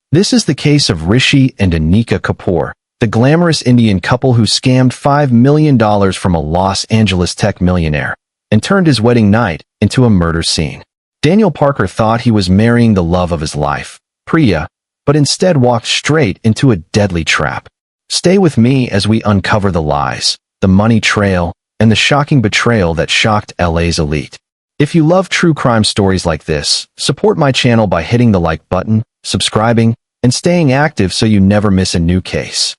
This is the case of Rishi and Anika Kapoor, the glamorous Indian couple who scammed $5 million from a Los Angeles tech millionaire and turned his wedding night into a murder scene. Daniel Parker thought he was marrying the love of his life, Priya, but instead walked straight into a deadly trap. Stay with me as we uncover the lies, the money trail, and the shocking betrayal that shocked LA's elite. If you love true crime stories like this, support my channel by hitting the like button, subscribing, and staying active so you never miss a new case.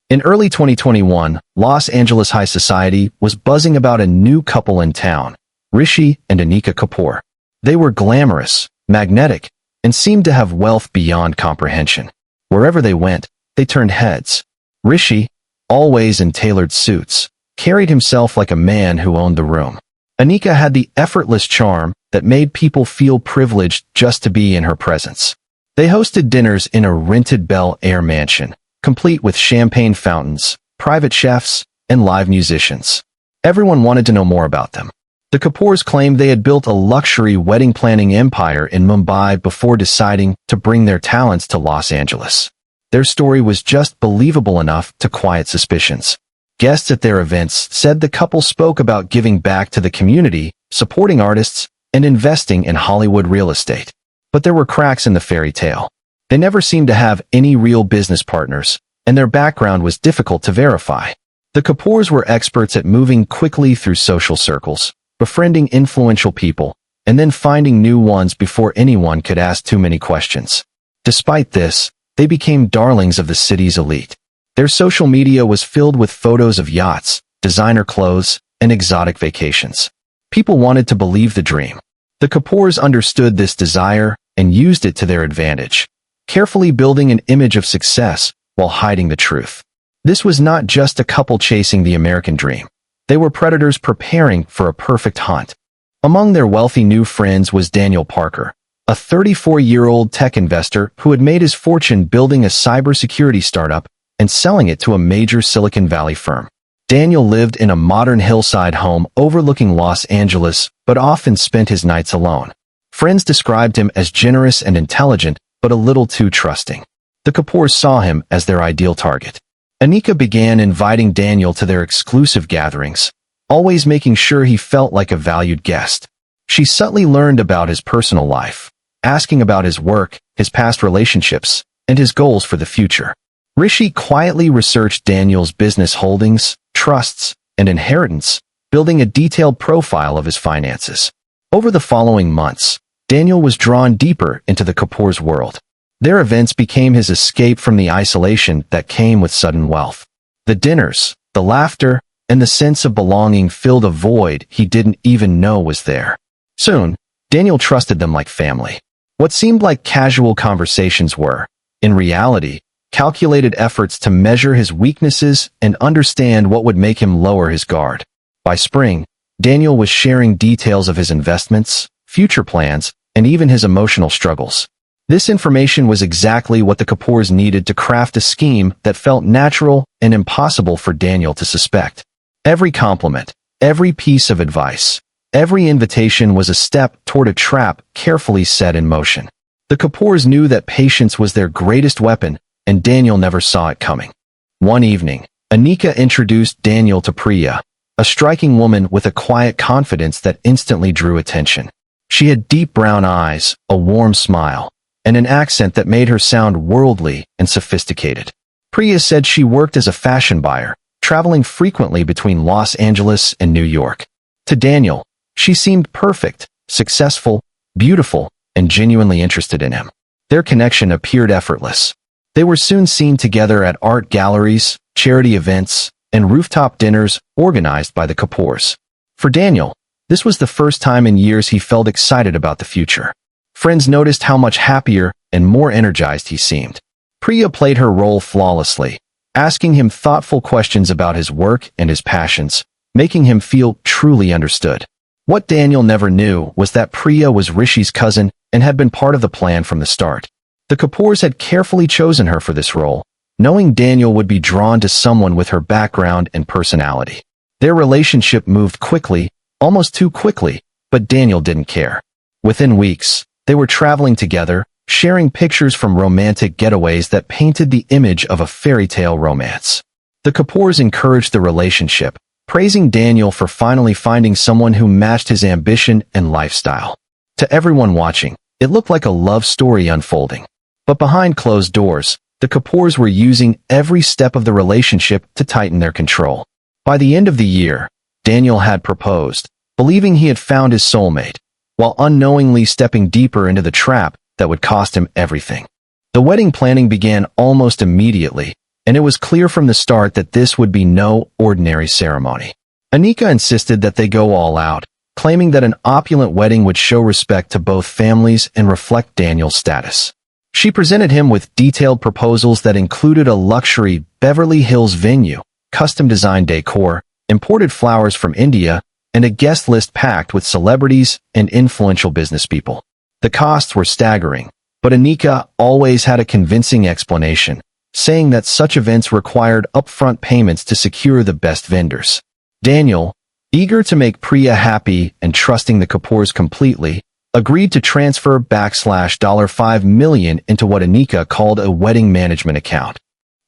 In early 2021, Los Angeles high society was buzzing about a new couple in town, Rishi and Anika Kapoor. They were glamorous, magnetic, and seemed to have wealth beyond comprehension. Wherever they went, they turned heads. Rishi, always in tailored suits, carried himself like a man who owned the room. Anika had the effortless charm that made people feel privileged just to be in her presence. They hosted dinners in a rented Bel Air mansion, complete with champagne fountains, private chefs, and live musicians. Everyone wanted to know more about them. The Kapoors claimed they had built a luxury wedding planning empire in Mumbai before deciding to bring their talents to Los Angeles. Their story was just believable enough to quiet suspicions. Guests at their events said the couple spoke about giving back to the community, supporting artists, and investing in Hollywood real estate. But there were cracks in the fairy tale. They never seemed to have any real business partners, and their background was difficult to verify. The Kapoors were experts at moving quickly through social circles, befriending influential people, and then finding new ones before anyone could ask too many questions. Despite this, they became darlings of the city's elite. Their social media was filled with photos of yachts, designer clothes, and exotic vacations. People wanted to believe the dream. The Kapoors understood this desire and used it to their advantage, carefully building an image of success while hiding the truth. This was not just a couple chasing the American dream. They were predators preparing for a perfect hunt. Among their wealthy new friends was Daniel Parker, a 34-year-old tech investor who had made his fortune building a cybersecurity startup and selling it to a major Silicon Valley firm. Daniel lived in a modern hillside home overlooking Los Angeles, but often spent his nights alone. Friends described him as generous and intelligent, but a little too trusting. The Kapoors saw him as their ideal target. Anika began inviting Daniel to their exclusive gatherings, always making sure he felt like a valued guest. She subtly learned about his personal life, asking about his work, his past relationships, and his goals for the future. Rishi quietly researched Daniel's business holdings, trusts, and inheritance, building a detailed profile of his finances. Over the following months, Daniel was drawn deeper into the Kapoors' world. Their events became his escape from the isolation that came with sudden wealth. The dinners, the laughter, and the sense of belonging filled a void he didn't even know was there. Soon, Daniel trusted them like family. What seemed like casual conversations were, in reality, calculated efforts to measure his weaknesses and understand what would make him lower his guard. By spring, Daniel was sharing details of his investments, future plans, and even his emotional struggles. This information was exactly what the Kapoors needed to craft a scheme that felt natural and impossible for Daniel to suspect. Every compliment, every piece of advice, every invitation was a step toward a trap carefully set in motion. The Kapoors knew that patience was their greatest weapon, and Daniel never saw it coming. One evening, Anika introduced Daniel to Priya, a striking woman with a quiet confidence that instantly drew attention. She had deep brown eyes, a warm smile, and an accent that made her sound worldly and sophisticated. Priya said she worked as a fashion buyer, traveling frequently between Los Angeles and New York. To Daniel, she seemed perfect, successful, beautiful, and genuinely interested in him. Their connection appeared effortless. They were soon seen together at art galleries, charity events, and rooftop dinners organized by the Kapoors. For Daniel, this was the first time in years he felt excited about the future. Friends noticed how much happier and more energized he seemed. Priya played her role flawlessly, asking him thoughtful questions about his work and his passions, making him feel truly understood. What Daniel never knew was that Priya was Rishi's cousin and had been part of the plan from the start. The Kapoors had carefully chosen her for this role, knowing Daniel would be drawn to someone with her background and personality. Their relationship moved quickly, almost too quickly, but Daniel didn't care. Within weeks, they were traveling together, sharing pictures from romantic getaways that painted the image of a fairy tale romance. The Kapoors encouraged the relationship, praising Daniel for finally finding someone who matched his ambition and lifestyle. To everyone watching, it looked like a love story unfolding. But behind closed doors, the Kapoors were using every step of the relationship to tighten their control. By the end of the year, Daniel had proposed, believing he had found his soulmate, while unknowingly stepping deeper into the trap that would cost him everything. The wedding planning began almost immediately, and it was clear from the start that this would be no ordinary ceremony. Anika insisted that they go all out, claiming that an opulent wedding would show respect to both families and reflect Daniel's status. She presented him with detailed proposals that included a luxury Beverly Hills venue, custom-designed decor, imported flowers from India, and a guest list packed with celebrities and influential businesspeople. The costs were staggering, but Anika always had a convincing explanation, saying that such events required upfront payments to secure the best vendors. Daniel, eager to make Priya happy and trusting the Kapoors completely, agreed to transfer $5 million into what Anika called a wedding management account.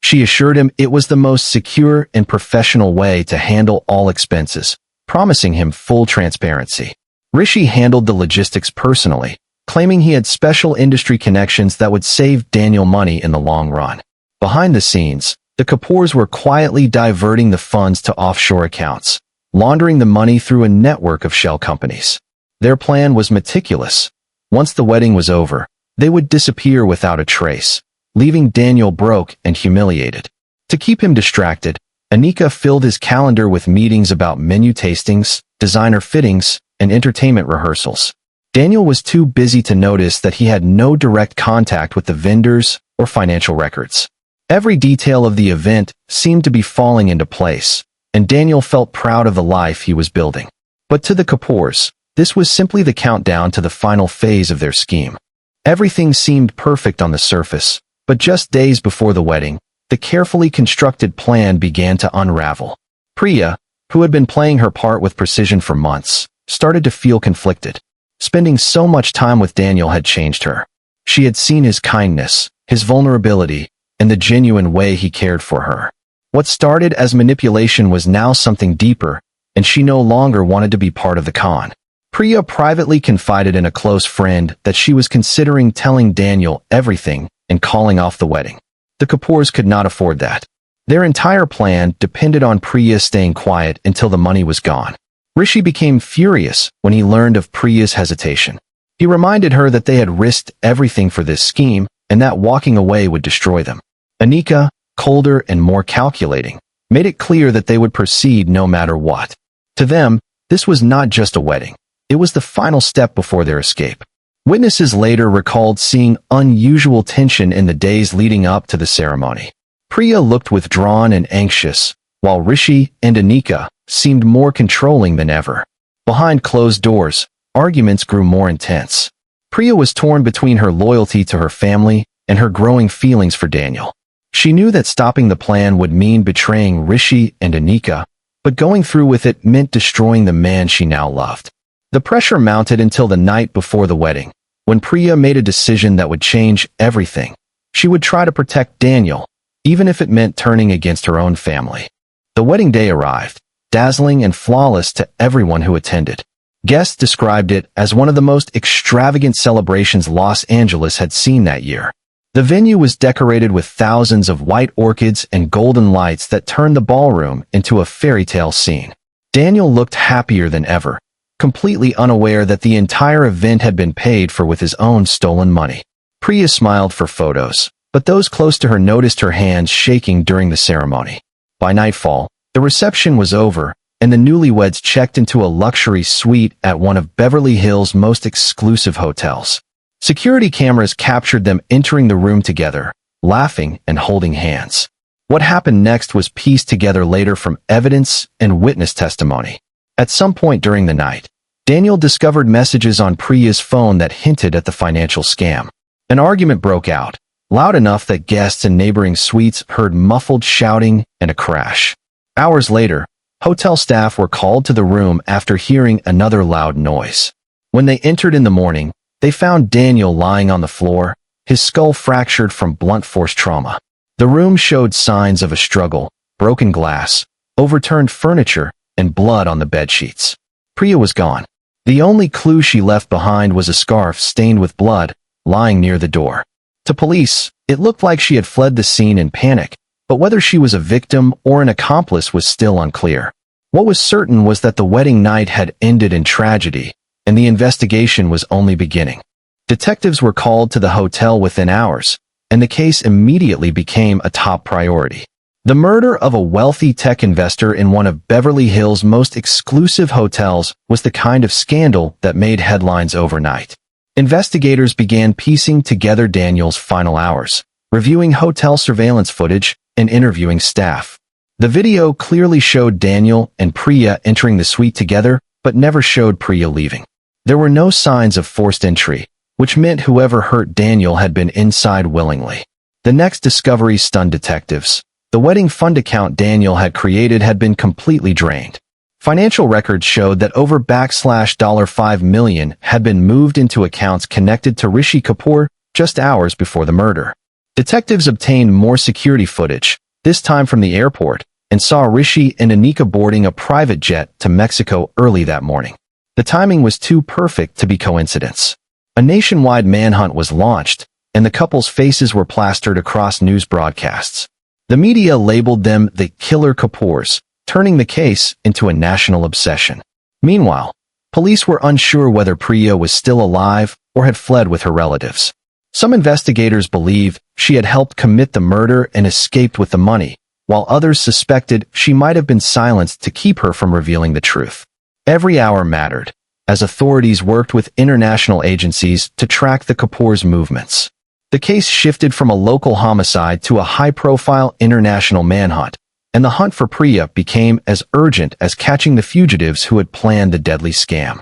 She assured him it was the most secure and professional way to handle all expenses, promising him full transparency. Rishi handled the logistics personally, claiming he had special industry connections that would save Daniel money in the long run. Behind the scenes, the Kapoors were quietly diverting the funds to offshore accounts, laundering the money through a network of shell companies. Their plan was meticulous. Once the wedding was over, they would disappear without a trace, leaving Daniel broke and humiliated. To keep him distracted, Anika filled his calendar with meetings about menu tastings, designer fittings, and entertainment rehearsals. Daniel was too busy to notice that he had no direct contact with the vendors or financial records. Every detail of the event seemed to be falling into place, and Daniel felt proud of the life he was building. But to the Kapoors, this was simply the countdown to the final phase of their scheme. Everything seemed perfect on the surface, but just days before the wedding, the carefully constructed plan began to unravel. Priya, who had been playing her part with precision for months, started to feel conflicted. Spending so much time with Daniel had changed her. She had seen his kindness, his vulnerability, and the genuine way he cared for her. What started as manipulation was now something deeper, and she no longer wanted to be part of the con. Priya privately confided in a close friend that she was considering telling Daniel everything and calling off the wedding. The Kapoors could not afford that. Their entire plan depended on Priya staying quiet until the money was gone. Rishi became furious when he learned of Priya's hesitation. He reminded her that they had risked everything for this scheme and that walking away would destroy them. Anika, colder and more calculating, made it clear that they would proceed no matter what. To them, this was not just a wedding. It was the final step before their escape. Witnesses later recalled seeing unusual tension in the days leading up to the ceremony. Priya looked withdrawn and anxious, while Rishi and Anika seemed more controlling than ever. Behind closed doors, arguments grew more intense. Priya was torn between her loyalty to her family and her growing feelings for Daniel. She knew that stopping the plan would mean betraying Rishi and Anika, but going through with it meant destroying the man she now loved. The pressure mounted until the night before the wedding, when Priya made a decision that would change everything. She would try to protect Daniel, even if it meant turning against her own family. The wedding day arrived, dazzling and flawless to everyone who attended. Guests described it as one of the most extravagant celebrations Los Angeles had seen that year. The venue was decorated with thousands of white orchids and golden lights that turned the ballroom into a fairy tale scene. Daniel looked happier than ever, completely unaware that the entire event had been paid for with his own stolen money. Priya smiled for photos, but those close to her noticed her hands shaking during the ceremony. By nightfall, the reception was over, and the newlyweds checked into a luxury suite at one of Beverly Hills' most exclusive hotels. Security cameras captured them entering the room together, laughing and holding hands. What happened next was pieced together later from evidence and witness testimony. At some point during the night, Daniel discovered messages on Priya's phone that hinted at the financial scam. An argument broke out, loud enough that guests in neighboring suites heard muffled shouting and a crash. Hours later, hotel staff were called to the room after hearing another loud noise. When they entered in the morning, they found Daniel lying on the floor, his skull fractured from blunt force trauma. The room showed signs of a struggle: broken glass, overturned furniture, and blood on the bedsheets. Priya was gone. The only clue she left behind was a scarf stained with blood, lying near the door. To police, it looked like she had fled the scene in panic, but whether she was a victim or an accomplice was still unclear. What was certain was that the wedding night had ended in tragedy, and the investigation was only beginning. Detectives were called to the hotel within hours, and the case immediately became a top priority. The murder of a wealthy tech investor in one of Beverly Hills' most exclusive hotels was the kind of scandal that made headlines overnight. Investigators began piecing together Daniel's final hours, reviewing hotel surveillance footage, and interviewing staff. The video clearly showed Daniel and Priya entering the suite together, but never showed Priya leaving. There were no signs of forced entry, which meant whoever hurt Daniel had been inside willingly. The next discovery stunned detectives. The wedding fund account Daniel had created had been completely drained. Financial records showed that over $5 million had been moved into accounts connected to Rishi Kapoor just hours before the murder. Detectives obtained more security footage, this time from the airport, and saw Rishi and Anika boarding a private jet to Mexico early that morning. The timing was too perfect to be coincidence. A nationwide manhunt was launched, and the couple's faces were plastered across news broadcasts. The media labeled them the Killer Kapoors, turning the case into a national obsession. Meanwhile, police were unsure whether Priya was still alive or had fled with her relatives. Some investigators believed she had helped commit the murder and escaped with the money, while others suspected she might have been silenced to keep her from revealing the truth. Every hour mattered, as authorities worked with international agencies to track the Kapoors' movements. The case shifted from a local homicide to a high-profile international manhunt, and the hunt for Priya became as urgent as catching the fugitives who had planned the deadly scam.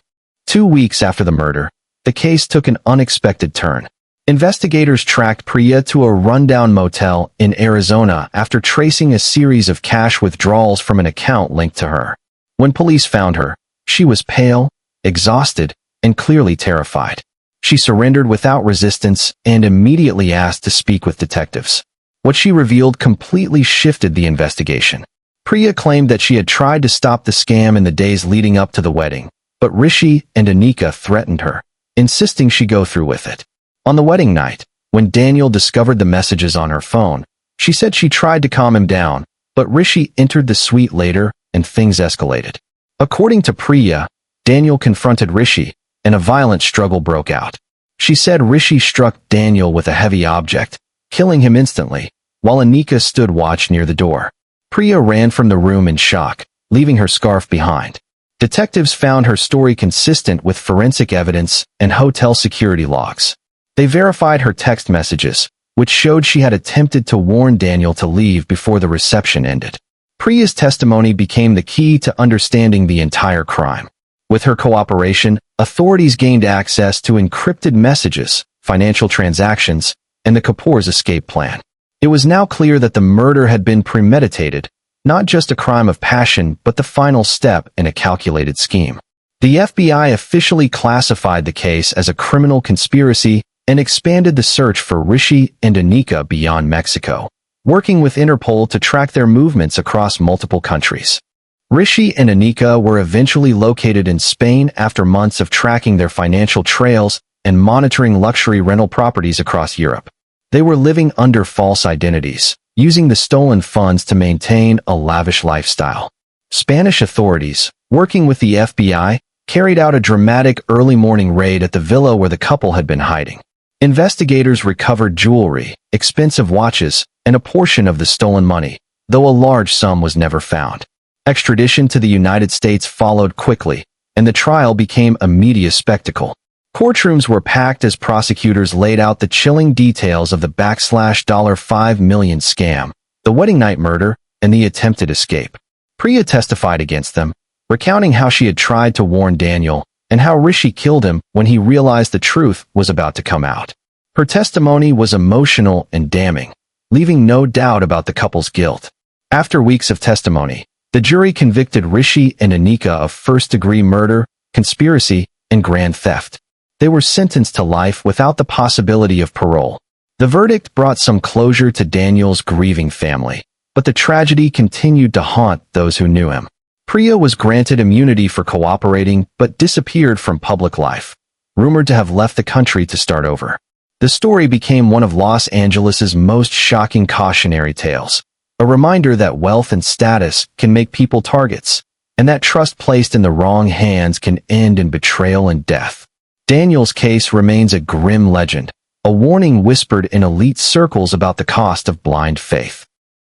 2 weeks after the murder, the case took an unexpected turn. Investigators tracked Priya to a rundown motel in Arizona after tracing a series of cash withdrawals from an account linked to her. When police found her, she was pale, exhausted, and clearly terrified. She surrendered without resistance and immediately asked to speak with detectives. What she revealed completely shifted the investigation. Priya claimed that she had tried to stop the scam in the days leading up to the wedding, but Rishi and Anika threatened her, insisting she go through with it. On the wedding night, when Daniel discovered the messages on her phone, she said she tried to calm him down, but Rishi entered the suite later and things escalated. According to Priya, Daniel confronted Rishi, and a violent struggle broke out. She said Rishi struck Daniel with a heavy object, killing him instantly, while Anika stood watch near the door. Priya ran from the room in shock, leaving her scarf behind. Detectives found her story consistent with forensic evidence and hotel security logs. They verified her text messages, which showed she had attempted to warn Daniel to leave before the reception ended. Priya's testimony became the key to understanding the entire crime. With her cooperation, authorities gained access to encrypted messages, financial transactions, and the Kapoors' escape plan. It was now clear that the murder had been premeditated, not just a crime of passion but the final step in a calculated scheme. The FBI officially classified the case as a criminal conspiracy and expanded the search for Rishi and Anika beyond Mexico, working with Interpol to track their movements across multiple countries. Rishi and Anika were eventually located in Spain after months of tracking their financial trails and monitoring luxury rental properties across Europe. They were living under false identities, using the stolen funds to maintain a lavish lifestyle. Spanish authorities, working with the FBI, carried out a dramatic early morning raid at the villa where the couple had been hiding. Investigators recovered jewelry, expensive watches, and a portion of the stolen money, though a large sum was never found. Extradition to the United States followed quickly, and the trial became a media spectacle. Courtrooms were packed as prosecutors laid out the chilling details of the $5 million scam, the wedding night murder, and the attempted escape. Priya testified against them, recounting how she had tried to warn Daniel and how Rishi killed him when he realized the truth was about to come out. Her testimony was emotional and damning, leaving no doubt about the couple's guilt. After weeks of testimony, the jury convicted Rishi and Anika of first-degree murder, conspiracy, and grand theft. They were sentenced to life without the possibility of parole. The verdict brought some closure to Daniel's grieving family, but the tragedy continued to haunt those who knew him. Priya was granted immunity for cooperating, but disappeared from public life, rumored to have left the country to start over. The story became one of Los Angeles's most shocking cautionary tales, a reminder that wealth and status can make people targets, and that trust placed in the wrong hands can end in betrayal and death. Daniel's case remains a grim legend, a warning whispered in elite circles about the cost of blind faith.